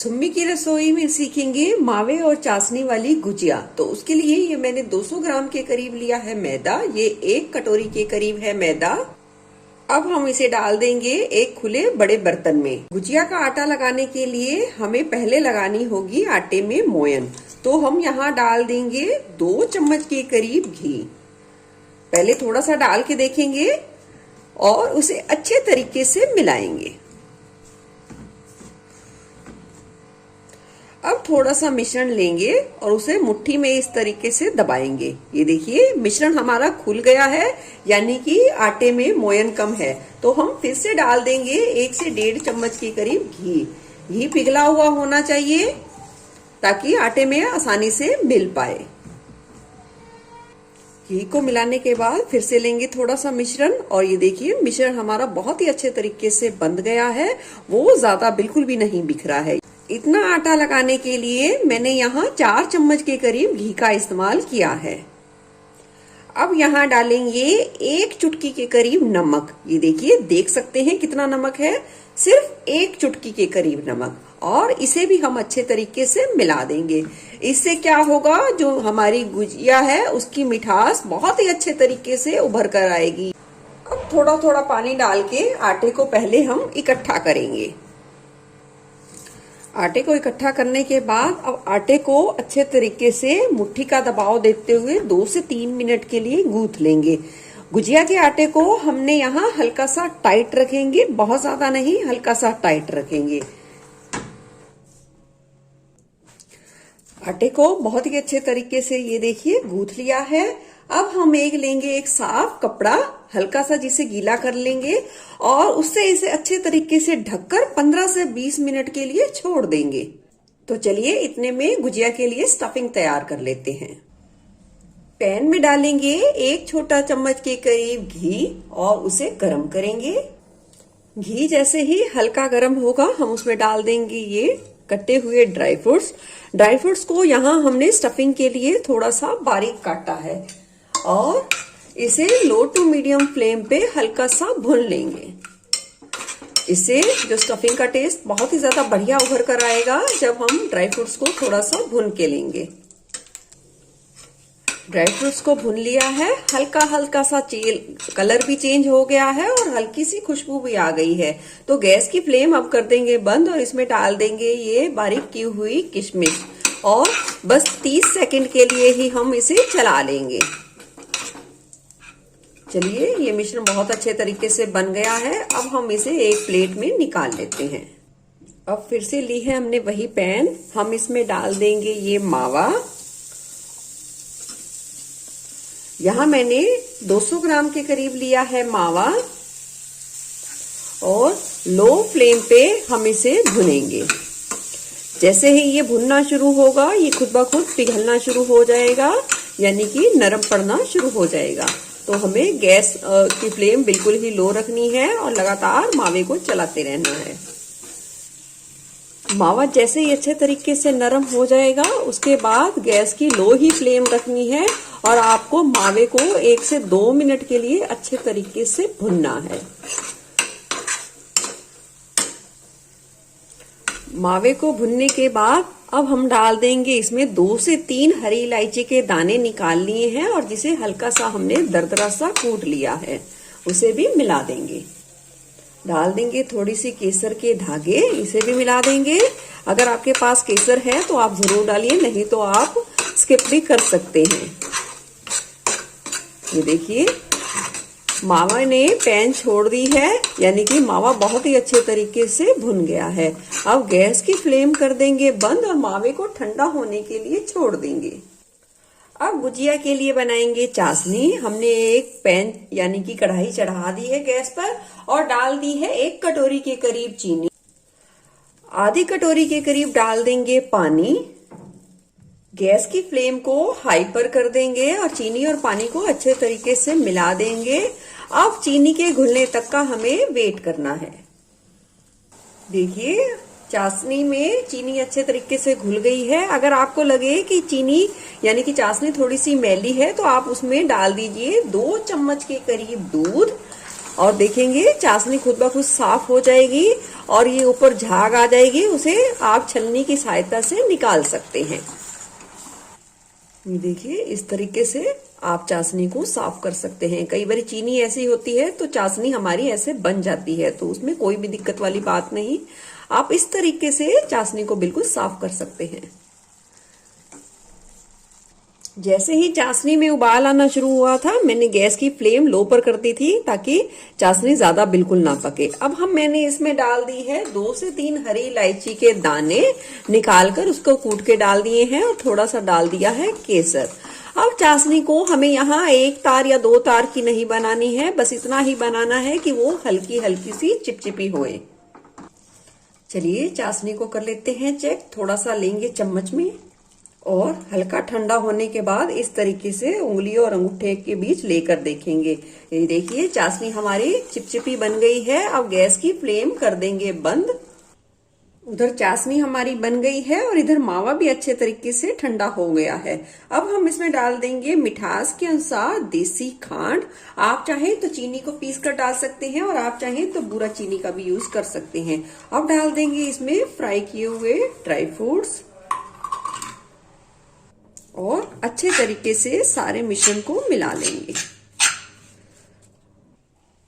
सुम्मी की रसोई में सीखेंगे मावे और चाशनी वाली गुजिया। तो उसके लिए ये मैंने 200 ग्राम के करीब लिया है मैदा। ये 1 कटोरी के करीब है मैदा। अब हम इसे डाल देंगे एक खुले बड़े बर्तन में। गुजिया का आटा लगाने के लिए हमें पहले लगानी होगी आटे में मोयन। तो हम यहाँ डाल देंगे 2 चम्मच के करीब घी। पहले थोड़ा सा डाल के देखेंगे और उसे अच्छे तरीके से मिलाएंगे। अब थोड़ा सा मिश्रण लेंगे और उसे मुट्ठी में इस तरीके से दबाएंगे। ये देखिए मिश्रण हमारा खुल गया है, यानी कि आटे में मोयन कम है। तो हम फिर से डाल देंगे 1 से 1.5 चम्मच के करीब घी। घी पिघला हुआ होना चाहिए ताकि आटे में आसानी से मिल पाए। घी को मिलाने के बाद फिर से लेंगे थोड़ा सा मिश्रण और ये देखिए मिश्रण हमारा बहुत ही अच्छे तरीके से बंध गया है। वो ज्यादा बिल्कुल भी नहीं बिखरा है। इतना आटा लगाने के लिए मैंने यहाँ 4 चम्मच के करीब घी का इस्तेमाल किया है। अब यहाँ डालेंगे 1 चुटकी के करीब नमक। ये देखिए देख सकते हैं कितना नमक है, सिर्फ 1 चुटकी के करीब नमक। और इसे भी हम अच्छे तरीके से मिला देंगे। इससे क्या होगा, जो हमारी गुजिया है उसकी मिठास बहुत ही अच्छे तरीके से उभर कर आएगी। अब थोड़ा थोड़ा पानी डाल के आटे को पहले हम इकट्ठा करेंगे। आटे को इकट्ठा करने के बाद अब आटे को अच्छे तरीके से मुट्ठी का दबाव देते हुए 2 से 3 मिनट के लिए गूंथ लेंगे। गुजिया के आटे को हमने यहाँ हल्का सा टाइट रखेंगे, बहुत ज्यादा नहीं, हल्का सा टाइट रखेंगे। आटे को बहुत ही अच्छे तरीके से ये देखिए गूंथ लिया है। अब हम लेंगे एक साफ कपड़ा, हल्का सा जिसे गीला कर लेंगे और उससे इसे अच्छे तरीके से ढककर 15 से 20 मिनट के लिए छोड़ देंगे। तो चलिए इतने में गुजिया के लिए स्टफिंग तैयार कर लेते हैं। पैन में डालेंगे 1 छोटा चम्मच के करीब घी और उसे गर्म करेंगे। घी जैसे ही हल्का गर्म होगा हम उसमें डाल देंगे ये कटे हुए ड्राई फ्रूट्स। ड्राई फ्रूट्स को यहाँ हमने स्टफिंग के लिए थोड़ा सा बारीक काटा है और इसे लो टू मीडियम फ्लेम पे हल्का सा भून लेंगे। इससे जो स्टफिंग का टेस्ट बहुत ही ज्यादा बढ़िया उभर कर आएगा जब हम ड्राई फ्रूट्स को थोड़ा सा भून के लेंगे। ड्राई फ्रूट्स को भून लिया है, हल्का हल्का सा कलर भी चेंज हो गया है और हल्की सी खुशबू भी आ गई है। तो गैस की फ्लेम अब कर देंगे बंद और इसमें डाल देंगे ये बारीक की हुई किशमिश और बस 30 सेकंड के लिए ही हम इसे चला लेंगे। चलिए ये मिश्रण बहुत अच्छे तरीके से बन गया है। अब हम इसे एक प्लेट में निकाल लेते हैं। अब फिर से ली है हमने वही पैन, हम इसमें डाल देंगे ये मावा। यहाँ मैंने 200 ग्राम के करीब लिया है मावा और लो फ्लेम पे हम इसे भुनेंगे। जैसे ही ये भुनना शुरू होगा ये खुद ब खुद पिघलना शुरू हो जाएगा, यानी कि नरम पड़ना शुरू हो जाएगा। तो हमें गैस की फ्लेम बिल्कुल ही लो रखनी है और लगातार मावे को चलाते रहना है। मावा जैसे ही अच्छे तरीके से नरम हो जाएगा उसके बाद गैस की लो ही फ्लेम रखनी है और आपको मावे को 1 से 2 मिनट के लिए अच्छे तरीके से भुनना है। मावे को भुनने के बाद अब हम डाल देंगे इसमें 2 से 3 हरी इलायची के दाने निकाल लिए हैं और जिसे हल्का सा हमने दरदरा सा कूट लिया है, उसे भी मिला देंगे। डाल देंगे थोड़ी सी केसर के धागे, इसे भी मिला देंगे। अगर आपके पास केसर है तो आप जरूर डालिए, नहीं तो आप स्किप भी कर सकते हैं। ये देखिए मावा ने पैन छोड़ दी है, यानी कि मावा बहुत ही अच्छे तरीके से भुन गया है। अब गैस की फ्लेम कर देंगे बंद और मावे को ठंडा होने के लिए छोड़ देंगे। अब गुजिया के लिए बनाएंगे चाशनी। हमने एक पैन यानी कि कढ़ाई चढ़ा दी है गैस पर और डाल दी है 1 कटोरी के करीब चीनी। आधी कटोरी के करीब डाल देंगे पानी। गैस की फ्लेम को हाई पर कर देंगे और चीनी और पानी को अच्छे तरीके से मिला देंगे। अब चीनी के घुलने तक का हमें वेट करना है। देखिए चाशनी में चीनी अच्छे तरीके से घुल गई है। अगर आपको लगे कि चीनी यानी कि चाशनी थोड़ी सी मैली है तो आप उसमें डाल दीजिए 2 चम्मच के करीब दूध और देखेंगे चाशनी खुद ब खुद साफ हो जाएगी और ये ऊपर झाग आ जाएगी, उसे आप छलनी की सहायता से निकाल सकते हैं। ये देखिए इस तरीके से आप चाशनी को साफ कर सकते हैं। कई बार चीनी ऐसी होती है तो चाशनी हमारी ऐसे बन जाती है, तो उसमें कोई भी दिक्कत वाली बात नहीं। आप इस तरीके से चाशनी को बिल्कुल साफ कर सकते हैं। जैसे ही चाशनी में उबाल आना शुरू हुआ था, मैंने गैस की फ्लेम लो पर कर दी थी ताकि चाशनी ज्यादा बिल्कुल ना पके। अब मैंने इसमें डाल दी है 2 से 3 हरी इलायची के दाने, निकालकर उसको कूट के डाल दिए हैं और थोड़ा सा डाल दिया है केसर। अब चाशनी को हमें यहाँ 1 तार या 2 तार की नहीं बनानी है, बस इतना ही बनाना है कि वो हल्की हल्की सी चिपचिपी होए। चलिए चाशनी को कर लेते हैं चेक। थोड़ा सा लेंगे चम्मच में और हल्का ठंडा होने के बाद इस तरीके से उंगलियों और अंगूठे के बीच लेकर देखेंगे। ये देखिए चाशनी हमारी चिपचिपी बन गई है। अब गैस की फ्लेम कर देंगे बंद। उधर चाशनी हमारी बन गई है और इधर मावा भी अच्छे तरीके से ठंडा हो गया है। अब हम इसमें डाल देंगे मिठास के अनुसार देसी खांड। आप चाहें तो चीनी को पीस कर डाल सकते हैं और आप चाहें तो बूरा चीनी का भी यूज कर सकते हैं। अब डाल देंगे इसमें फ्राई किए हुए ड्राई फ्रूट्स और अच्छे तरीके से सारे मिश्रण को मिला लेंगे।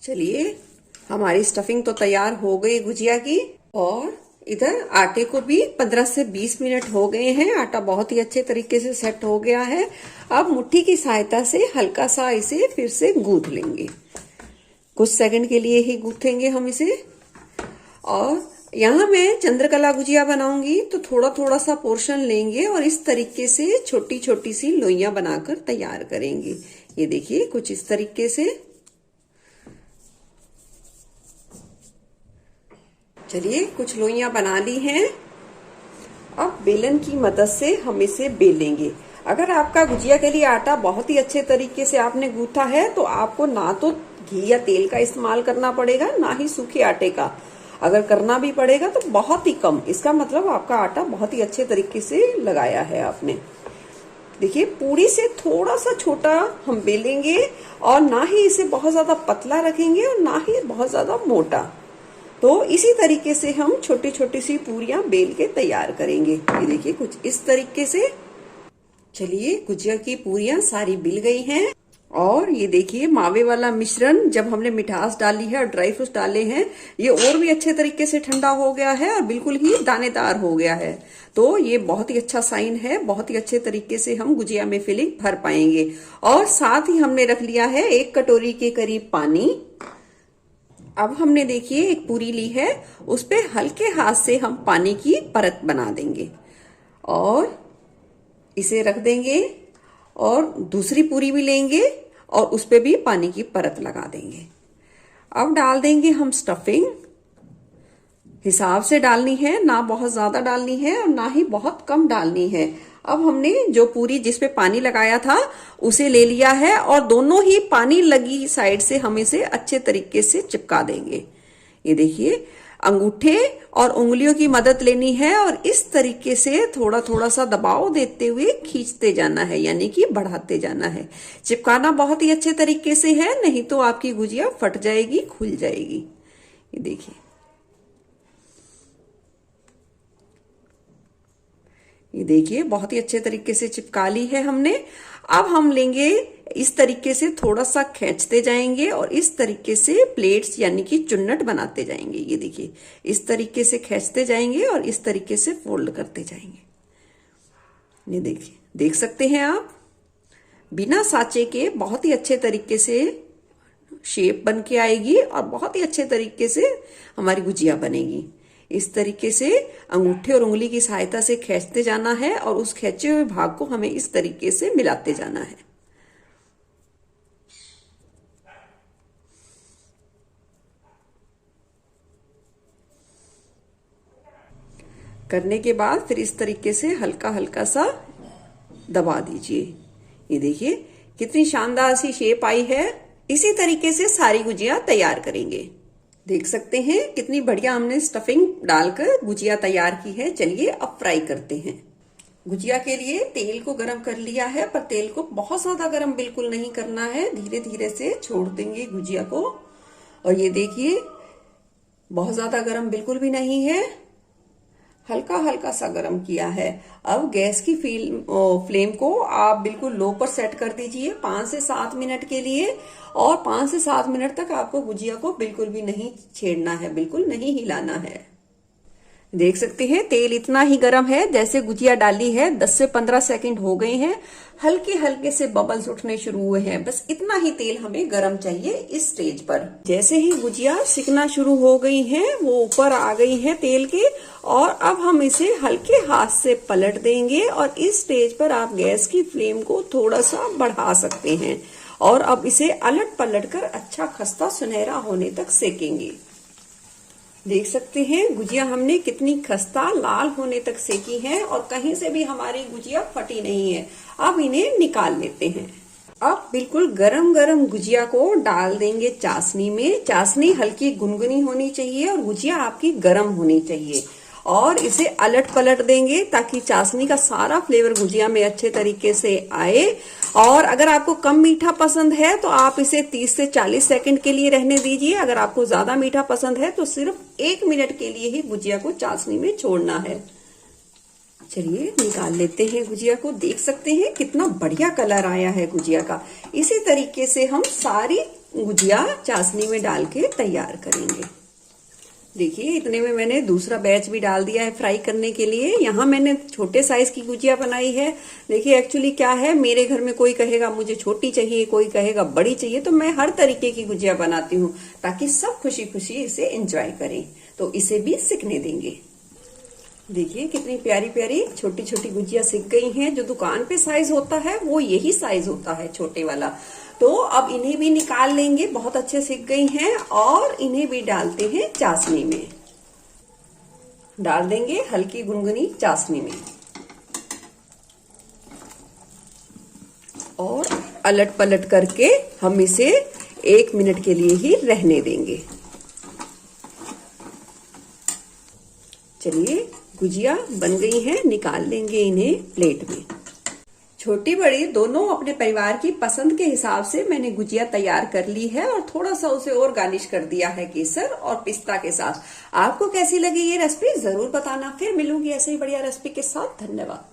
चलिए हमारी स्टफिंग तो तैयार हो गई गुजिया की, और इधर आटे को भी 15 से 20 मिनट हो गए हैं। आटा बहुत ही अच्छे तरीके से सेट हो गया है। अब मुट्ठी की सहायता से हल्का सा इसे फिर से गूंथ लेंगे। कुछ सेकंड के लिए ही गूंथेंगे हम इसे। और यहाँ मैं चंद्रकला गुजिया बनाऊंगी तो थोड़ा थोड़ा सा पोर्शन लेंगे और इस तरीके से छोटी छोटी सी लोइयां बनाकर तैयार करेंगे। ये देखिए कुछ इस तरीके से। चलिए कुछ लोइयां बना ली हैं। अब बेलन की मदद से हम इसे बेलेंगे। अगर आपका गुजिया के लिए आटा बहुत ही अच्छे तरीके से आपने गूंथा है तो आपको ना तो घी या तेल का इस्तेमाल करना पड़ेगा, ना ही सूखे आटे का। अगर करना भी पड़ेगा तो बहुत ही कम। इसका मतलब आपका आटा बहुत ही अच्छे तरीके से लगाया है आपने। देखिए पूरी से थोड़ा सा छोटा हम बेलेंगे और ना ही इसे बहुत ज्यादा पतला रखेंगे और ना ही बहुत ज्यादा मोटा। तो इसी तरीके से हम छोटी छोटी सी पूरियां बेल के तैयार करेंगे। ये देखिए कुछ इस तरीके से। चलिए गुजिया की पूरियां सारी बिल गई हैं और ये देखिए मावे वाला मिश्रण जब हमने मिठास डाली है और ड्राई फ्रूट्स डाले हैं, ये और भी अच्छे तरीके से ठंडा हो गया है और बिल्कुल ही दानेदार हो गया है। तो ये बहुत ही अच्छा साइन है। बहुत ही अच्छे तरीके से हम गुजिया में फिलिंग भर पाएंगे। और साथ ही हमने रख लिया है 1 कटोरी के करीब पानी। अब हमने देखिए एक पूरी ली है, उस पे हल्के हाथ से हम पानी की परत बना देंगे और इसे रख देंगे और दूसरी पूरी भी लेंगे और उस पे भी पानी की परत लगा देंगे। अब डाल देंगे हम स्टफिंग। हिसाब से डालनी है, ना बहुत ज्यादा डालनी है और ना ही बहुत कम डालनी है। अब हमने जो पूरी जिसपे पानी लगाया था उसे ले लिया है और दोनों ही पानी लगी साइड से हम इसे अच्छे तरीके से चिपका देंगे। ये देखिए अंगूठे और उंगलियों की मदद लेनी है और इस तरीके से थोड़ा थोड़ा सा दबाव देते हुए खींचते जाना है, यानी कि बढ़ाते जाना है। चिपकाना बहुत ही अच्छे तरीके से है, नहीं तो आपकी गुजिया फट जाएगी, खुल जाएगी। ये देखिए ये देखिए बहुत ही अच्छे तरीके से चिपका ली है हमने। अब हम लेंगे इस तरीके से थोड़ा सा खींचते जाएंगे और इस तरीके से प्लेट्स यानी कि चुन्नट बनाते जाएंगे। ये देखिए इस तरीके से खींचते जाएंगे और इस तरीके से फोल्ड करते जाएंगे। ये देखिए देख सकते हैं आप, बिना साँचे के बहुत ही अच्छे तरीके से शेप बन के आएगी और बहुत ही अच्छे तरीके से हमारी गुजिया बनेगी। इस तरीके से अंगूठे और उंगली की सहायता से खींचते जाना है और उस खींचे हुए भाग को हमें इस तरीके से मिलाते जाना है। करने के बाद फिर इस तरीके से हल्का हल्का सा दबा दीजिए। ये देखिए कितनी शानदार सी शेप आई है। इसी तरीके से सारी गुजिया तैयार करेंगे। देख सकते हैं कितनी बढ़िया हमने स्टफिंग डालकर गुजिया तैयार की है। चलिए अब फ्राई करते हैं। गुजिया के लिए तेल को गरम कर लिया है, पर तेल को बहुत ज्यादा गरम बिल्कुल नहीं करना है। धीरे धीरे से छोड़ देंगे गुजिया को और ये देखिए बहुत ज्यादा गरम बिल्कुल भी नहीं है, हल्का हल्का सा गरम किया है। अब गैस की फ्लेम को आप बिल्कुल लो पर सेट कर दीजिए 5 से 7 मिनट के लिए। और 5 से 7 मिनट तक आपको गुजिया को बिल्कुल भी नहीं छेड़ना है, बिल्कुल नहीं हिलाना है। देख सकते हैं तेल इतना ही गर्म है, जैसे गुजिया डाली है 10 से 15 सेकंड हो गए हैं, हल्के हल्के से बबल्स उठने शुरू हुए हैं। बस इतना ही तेल हमें गर्म चाहिए इस स्टेज पर। जैसे ही गुजिया सिकना शुरू हो गई हैं, वो ऊपर आ गई हैं तेल के, और अब हम इसे हल्के हाथ से पलट देंगे। और इस स्टेज पर आप गैस की फ्लेम को थोड़ा सा बढ़ा सकते हैं और अब इसे अलट पलट कर अच्छा खस्ता सुनहरा होने तक सेकेंगे। देख सकते हैं गुजिया हमने कितनी खस्ता लाल होने तक सेकी है और कहीं से भी हमारी गुजिया फटी नहीं है। अब इन्हें निकाल लेते हैं। अब बिल्कुल गरम गरम गुजिया को डाल देंगे चाशनी में। चाशनी हल्की गुनगुनी होनी चाहिए और गुजिया आपकी गरम होनी चाहिए। और इसे अलट पलट देंगे ताकि चाशनी का सारा फ्लेवर गुजिया में अच्छे तरीके से आए। और अगर आपको कम मीठा पसंद है तो आप इसे 30 से 40 सेकंड के लिए रहने दीजिए। अगर आपको ज्यादा मीठा पसंद है तो सिर्फ 1 मिनट के लिए ही गुजिया को चाशनी में छोड़ना है। चलिए निकाल लेते हैं गुजिया को। देख सकते हैं कितना बढ़िया कलर आया है गुजिया का। इसी तरीके से हम सारी गुजिया चाशनी में डाल के तैयार करेंगे। देखिए इतने में मैंने दूसरा बैच भी डाल दिया है फ्राई करने के लिए। यहाँ मैंने छोटे साइज की गुजिया बनाई है। देखिए एक्चुअली क्या है, मेरे घर में कोई कहेगा मुझे छोटी चाहिए, कोई कहेगा बड़ी चाहिए, तो मैं हर तरीके की गुजिया बनाती हूँ ताकि सब खुशी खुशी इसे एंजॉय करें। तो इसे भी सिकने देंगे। देखिए कितनी प्यारी प्यारी छोटी छोटी गुजिया सिक गई हैं। जो दुकान पे साइज होता है वो यही साइज होता है, छोटे वाला। तो अब इन्हें भी निकाल लेंगे, बहुत अच्छे सिक गई हैं। और इन्हें भी डालते हैं चाशनी में, डाल देंगे हल्की गुनगुनी चाशनी में और अलट पलट करके हम इसे 1 मिनट के लिए ही रहने देंगे। चलिए गुजिया बन गई हैं, निकाल लेंगे इन्हें प्लेट में। छोटी बड़ी दोनों अपने परिवार की पसंद के हिसाब से मैंने गुजिया तैयार कर ली है और थोड़ा सा उसे और गार्निश कर दिया है केसर और पिस्ता के साथ। आपको कैसी लगी ये रेसिपी जरूर बताना। फिर मिलूंगी ऐसे ही बढ़िया रेसिपी के साथ। धन्यवाद।